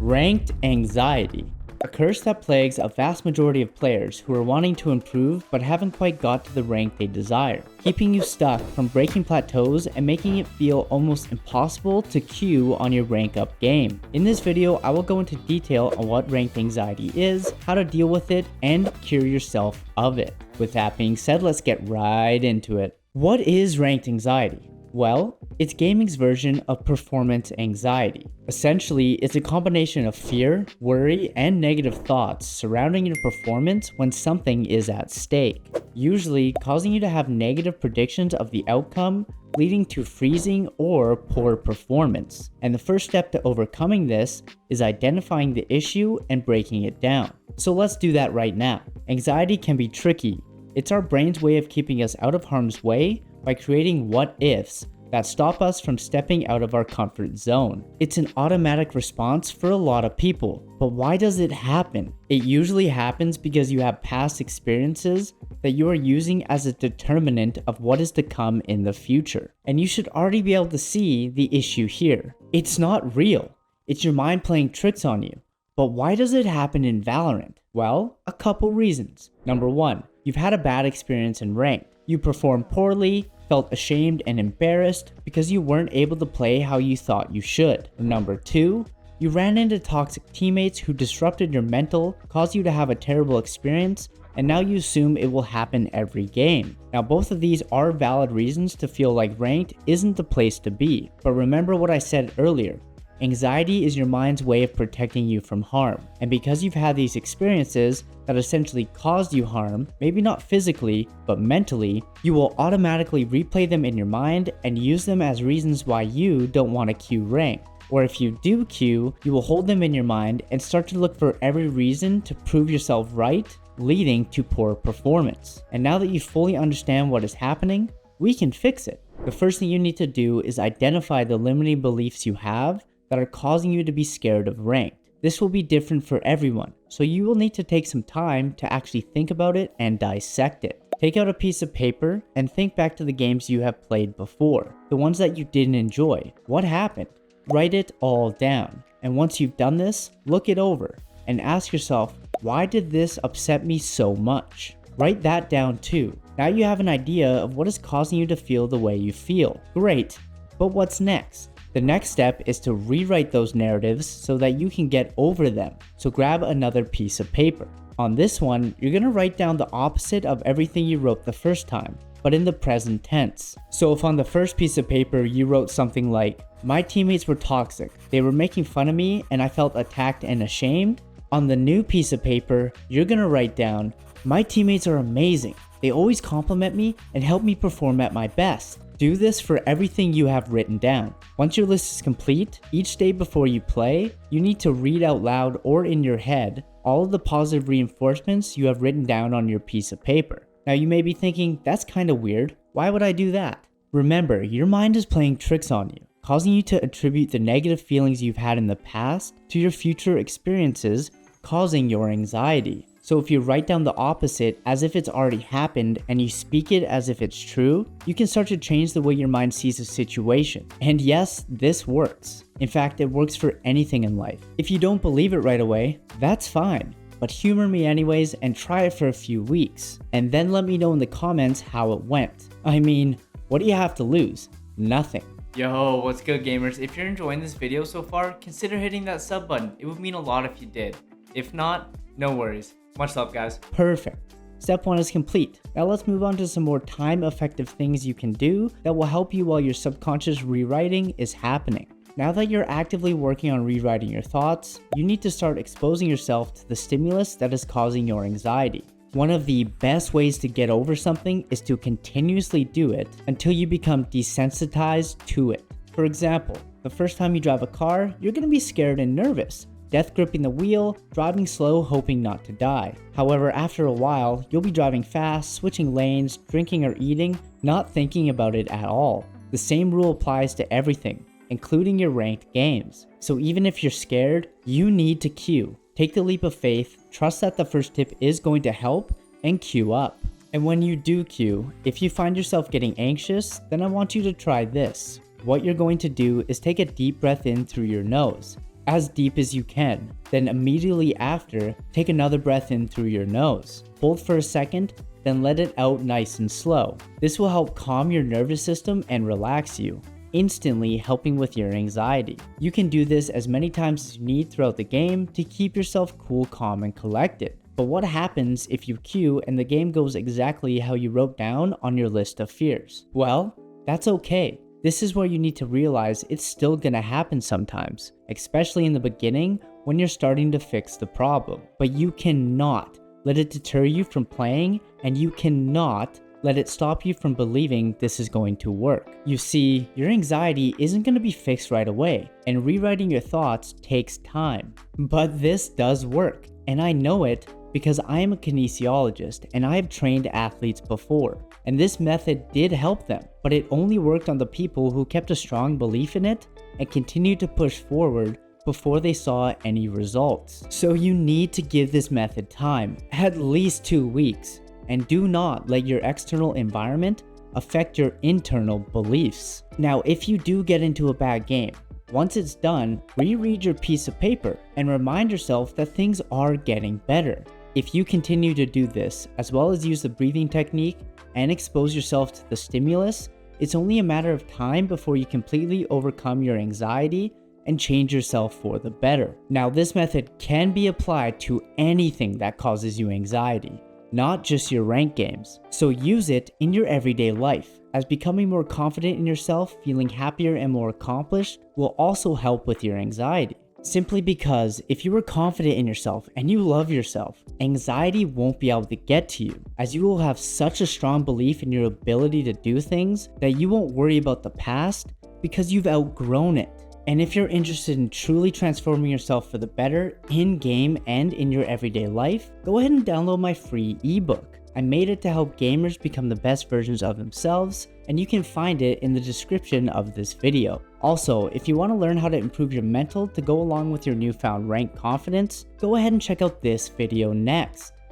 Ranked anxiety, a curse that plagues a vast majority of players who are wanting to improve but haven't quite got to the rank they desire, keeping you stuck from breaking plateaus and making it feel almost impossible to queue on your rank up game. In this video, I will go into detail on what ranked anxiety is, how to deal with it, and cure yourself of it. With that being said, let's get right into it. What is ranked anxiety? Well, it's gaming's version of performance anxiety. Essentially, it's a combination of fear, worry, and negative thoughts surrounding your performance when something is at stake, usually causing you to have negative predictions of the outcome, leading to freezing or poor performance. And the first step to overcoming this is identifying the issue and breaking it down. So let's do that right now. Anxiety can be tricky. It's our brain's way of keeping us out of harm's way by creating what-ifs that stop us from stepping out of our comfort zone. It's an automatic response for a lot of people, but why does it happen? It usually happens because you have past experiences that you are using as a determinant of what is to come in the future. And you should already be able to see the issue here. It's not real. It's your mind playing tricks on you. But why does it happen in Valorant? Well, a couple reasons. Number one, you've had a bad experience in ranked. You performed poorly, felt ashamed and embarrassed because you weren't able to play how you thought you should. Number two, you ran into toxic teammates who disrupted your mental, caused you to have a terrible experience, and now you assume it will happen every game. Now, both of these are valid reasons to feel like ranked isn't the place to be. But remember what I said earlier. Anxiety is your mind's way of protecting you from harm. And because you've had these experiences that essentially caused you harm, maybe not physically, but mentally, you will automatically replay them in your mind and use them as reasons why you don't want to queue rank. Or if you do queue, you will hold them in your mind and start to look for every reason to prove yourself right, leading to poor performance. And now that you fully understand what is happening, we can fix it. The first thing you need to do is identify the limiting beliefs you have that are causing you to be scared of ranked. This will be different for everyone, so you will need to take some time to actually think about it and dissect it. Take out a piece of paper and think back to the games you have played before, the ones that you didn't enjoy. What happened? Write it all down. And once you've done this, look it over and ask yourself, why did this upset me so much? Write that down too. Now you have an idea of what is causing you to feel the way you feel. Great, but what's next? The next step is to rewrite those narratives so that you can get over them. So grab another piece of paper. On this one, you're going to write down the opposite of everything you wrote the first time, but in the present tense. So if on the first piece of paper you wrote something like, my teammates were toxic, they were making fun of me and I felt attacked and ashamed, on the new piece of paper, you're going to write down, my teammates are amazing, they always compliment me and help me perform at my best. Do this for everything you have written down. Once your list is complete, each day before you play, you need to read out loud or in your head all of the positive reinforcements you have written down on your piece of paper. Now you may be thinking, that's kind of weird. Why would I do that? Remember, your mind is playing tricks on you, causing you to attribute the negative feelings you've had in the past to your future experiences, causing your anxiety. So if you write down the opposite as if it's already happened and you speak it as if it's true, you can start to change the way your mind sees a situation. And yes, this works. In fact, it works for anything in life. If you don't believe it right away, that's fine. But humor me anyways and try it for a few weeks. And then let me know in the comments how it went. I mean, what do you have to lose? Nothing. Yo, what's good gamers? If you're enjoying this video so far, consider hitting that sub button. It would mean a lot if you did. If not, no worries. Much love, guys. Perfect. Step 1 is complete. Now let's move on to some more time-effective things you can do that will help you while your subconscious rewriting is happening. Now that you're actively working on rewriting your thoughts, you need to start exposing yourself to the stimulus that is causing your anxiety. One of the best ways to get over something is to continuously do it until you become desensitized to it. For example, the first time you drive a car, you're going to be scared and nervous. Death gripping the wheel, driving slow hoping not to die. However, after a while, you'll be driving fast, switching lanes, drinking or eating, not thinking about it at all. The same rule applies to everything, including your ranked games. So even if you're scared, you need to queue. Take the leap of faith, trust that the first tip is going to help, and queue up. And when you do queue, if you find yourself getting anxious, then I want you to try this. What you're going to do is take a deep breath in through your nose. as deep as you can. Then immediately after, take another breath in through your nose. Hold for a second, then let it out nice and slow. This will help calm your nervous system and relax you, instantly helping with your anxiety. You can do this as many times as you need throughout the game to keep yourself cool, calm, and collected. But what happens if you queue and the game goes exactly how you wrote down on your list of fears? Well, that's okay. This is where you need to realize it's still gonna happen sometimes, especially in the beginning when you're starting to fix the problem. But you cannot let it deter you from playing, and you cannot let it stop you from believing this is going to work. You see, your anxiety isn't going to be fixed right away, and rewriting your thoughts takes time. But this does work, and I know it because I am a kinesiologist and I have trained athletes before. And this method did help them, but it only worked on the people who kept a strong belief in it and continued to push forward before they saw any results. So you need to give this method time, at least 2 weeks. And do not let your external environment affect your internal beliefs. Now, if you do get into a bad game, once it's done, reread your piece of paper and remind yourself that things are getting better. If you continue to do this, as well as use the breathing technique and expose yourself to the stimulus, it's only a matter of time before you completely overcome your anxiety and change yourself for the better. Now, this method can be applied to anything that causes you anxiety, not just your ranked games. So use it in your everyday life, as becoming more confident in yourself, feeling happier and more accomplished will also help with your anxiety. Simply because if you are confident in yourself and you love yourself, anxiety won't be able to get to you, as you will have such a strong belief in your ability to do things that you won't worry about the past because you've outgrown it. And if you're interested in truly transforming yourself for the better in-game and in your everyday life, go ahead and download my free ebook. I made it to help gamers become the best versions of themselves, and you can find it in the description of this video. Also, if you want to learn how to improve your mental to go along with your newfound rank confidence, go ahead and check out this video next.